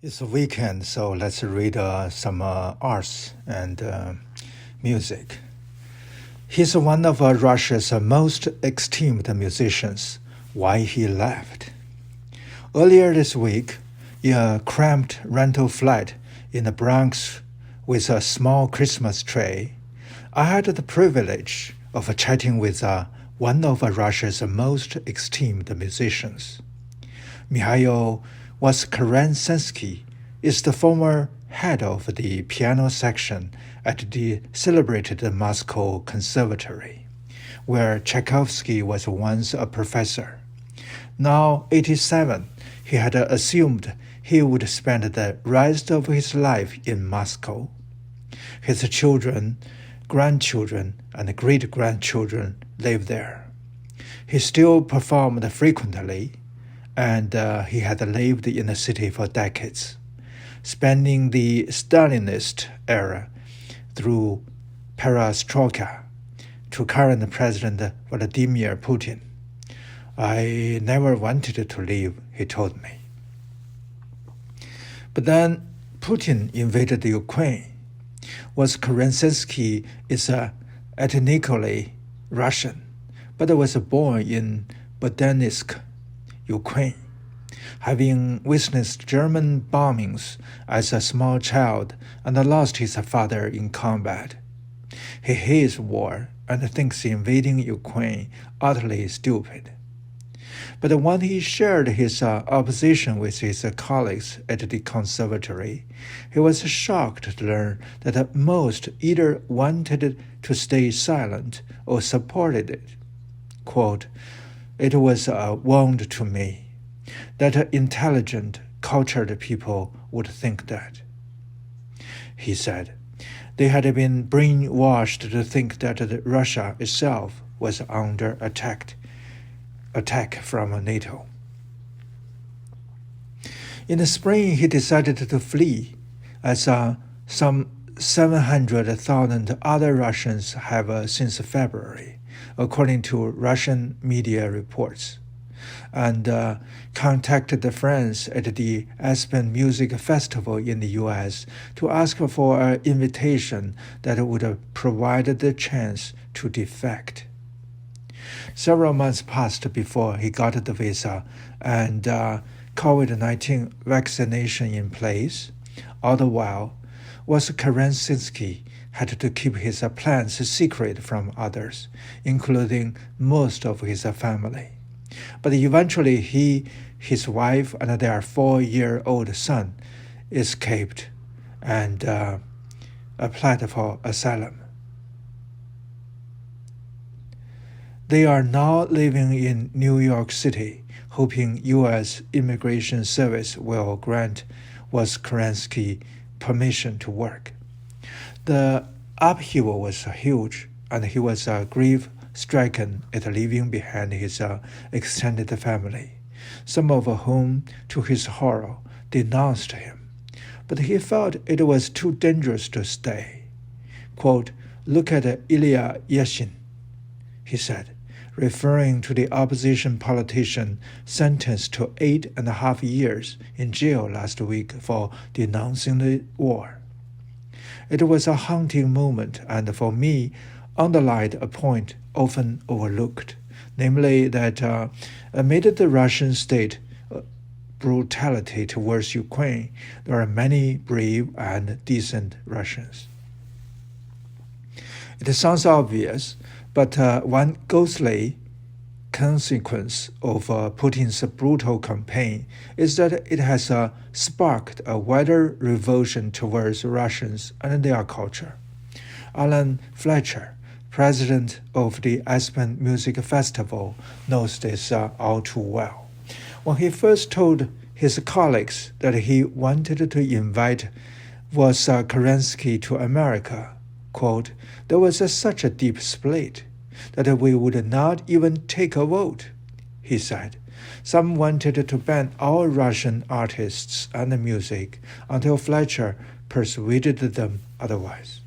It's a weekend, so let's read some arts and music. He's one of Russia's most esteemed musicians. Why he left? Earlier this week, in a cramped rental flat in the Bronx with a small Christmas tree, I had the privilege of chatting with one of Russia's most esteemed musicians. Mikhail Voskresensky is the former head of the piano section at the celebrated Moscow Conservatory, where Tchaikovsky was once a professor. Now 87, he had assumed he would spend the rest of his life in Moscow. His children, grandchildren, and great-grandchildren live there. He still performed frequently, and he had lived in the city for decades, spanning the Stalinist era through perestroika to current President Vladimir Putin. I never wanted to leave, he told me. But then Putin invaded Ukraine. Voskresensky is ethnically Russian, but was born in Berdyansk, Ukraine, having witnessed German bombings as a small child and lost his father in combat. He hates war and thinks invading Ukraine utterly stupid. But when he shared his opposition with his colleagues at the conservatory, he was shocked to learn that most either wanted to stay silent or supported it. Quote, "It was a wound to me that intelligent, cultured people would think that." He said they had been brainwashed to think that Russia itself was under attack from NATO. In the spring, he decided to flee, as some 700,000 other Russians have since February, according to Russian media reports, and contacted friends at the Aspen Music Festival in the U.S. to ask for an invitation that would provide the chance to defect. Several months passed before he got the visa and COVID-19 vaccination in place. All the while, Voskresensky had to keep his plans secret from others, including most of his family. But eventually he, his wife, and their 4-year-old son escaped and applied for asylum. They are now living in New York City, hoping U.S. Immigration Service will grant Voskresensky permission to work. The upheaval was huge, and he was grief-stricken at leaving behind his extended family, some of whom, to his horror, denounced him. But he felt it was too dangerous to stay. Quote, "Look at Ilya Yashin," he said, referring to the opposition politician sentenced to 8.5 years in jail last week for denouncing the war. It was a haunting moment, and for me, underlined a point often overlooked, namely that amid the Russian state brutality towards Ukraine, there are many brave and decent Russians. It sounds obvious, but one ghostly consequence of Putin's brutal campaign is that it has sparked a wider revulsion towards Russians and their culture. Alan Fletcher, president of the Aspen Music Festival, knows this all too well. When he first told his colleagues that he wanted to invite Voskresensky to America, quote, "There was such a deep split that we would not even take a vote," he said. Some wanted to ban all Russian artists and music until Fletcher persuaded them otherwise.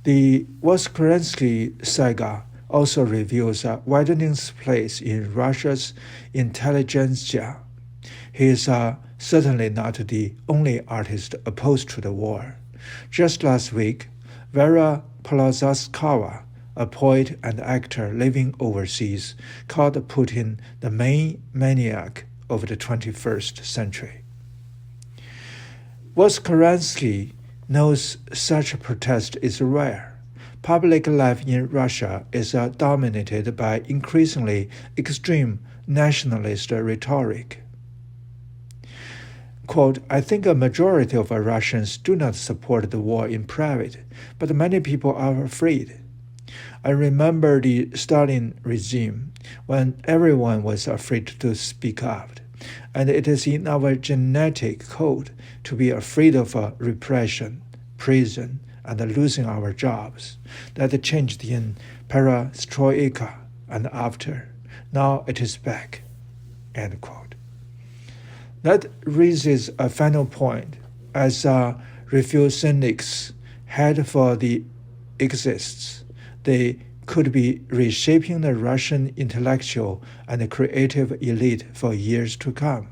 The Voskresensky saga also reveals a widening place in Russia's intelligentsia. He is certainly not the only artist opposed to the war. Just last week, Vera Polozkova, a poet and actor living overseas, called Putin the main maniac of the 21st century. Voskresensky knows such a protest is rare. Public life in Russia is dominated by increasingly extreme nationalist rhetoric. Quote, I think a majority of Russians do not support the war in private, but many people are afraid. I remember the Stalin regime when everyone was afraid to speak out, and it is in our genetic code to be afraid of repression, prison, and losing our jobs. That changed in perestroika and after. Now it is back. End quote. That raises a final point. As refusionists head for the exists, they could be reshaping the Russian intellectual and creative elite for years to come.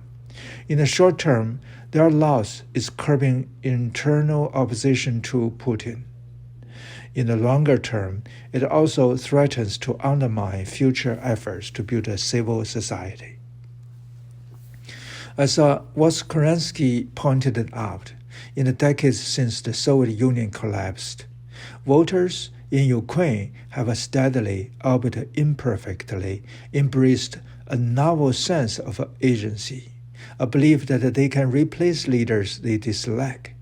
In the short term, their loss is curbing internal opposition to Putin. In the longer term, it also threatens to undermine future efforts to build a civil society. As Voskresensky pointed out, in the decades since the Soviet Union collapsed, voters in Ukraine have steadily, albeit imperfectly, embraced a novel sense of agency, a belief that they can replace leaders they dislike.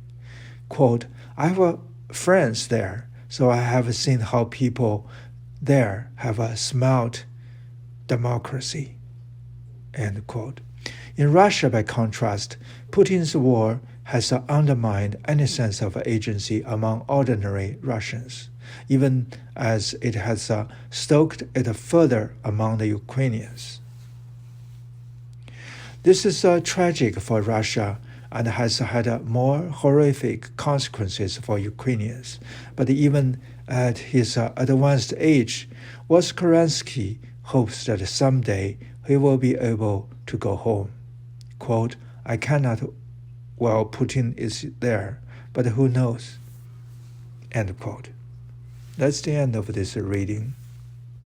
Quote, I have friends there, so I have seen how people there have smelt democracy. End quote. In Russia, by contrast, Putin's war has undermined any sense of agency among ordinary Russians, even as it has stoked it further among the Ukrainians. This is tragic for Russia and has had more horrific consequences for Ukrainians. But even at his advanced age, Voskresensky hopes that someday he will be able to go home. Quote, I cannot while Putin is there, but who knows? End quote. That's the end of this reading.